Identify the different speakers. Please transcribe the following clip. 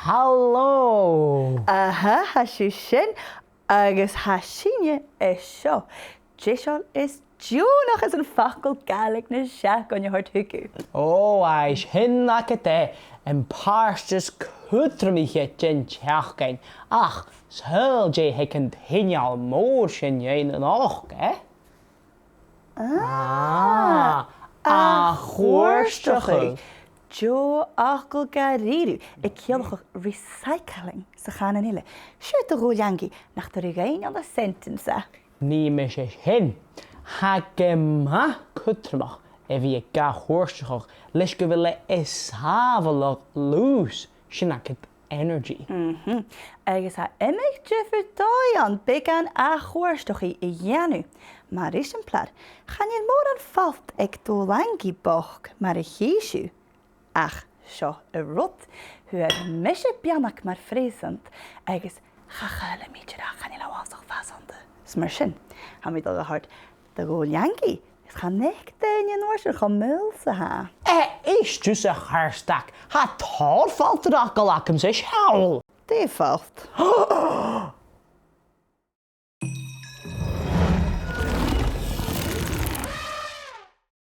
Speaker 1: Hello!
Speaker 2: Hasú sin agus hasíine is seo. Jísol is dúnach as an Facal Gàidhlig Na Seachdain an thucu.
Speaker 1: Oh, eis hinna de an párstas cútramíche den teachgain. Ach, shuil dé he an hinneal mór sin dhéana an ách, Ath-chuartachadh.
Speaker 2: Jo Facal Gàidhlig I ciallachadh recycling sa chanan ile. Siúd a ghóillangi nach tar gain an a sentence.
Speaker 1: Ní me sé hin. Ha gemma cútramach bhí gath-chuartachadh leis go bhfuil le ishabhalach lús sin energy.
Speaker 2: Agus ha imig jiffer dói an big an Ath-chuartachadh I dhéanú. Mar is an plad, chan il mór an falt ag dólangi boch mar a chéisiú. Ach, seo a rot, hu mis beannach mar fréasant, agus chachaile míidir a chan il awasach fasante. Smar sin, ha mi dal a hart, de ghóillangi, is chan nech dain an orsir chan milsa ha.
Speaker 1: Is dus a charstak. Ha tár faltarach galacham sé seall.
Speaker 2: Dé falt.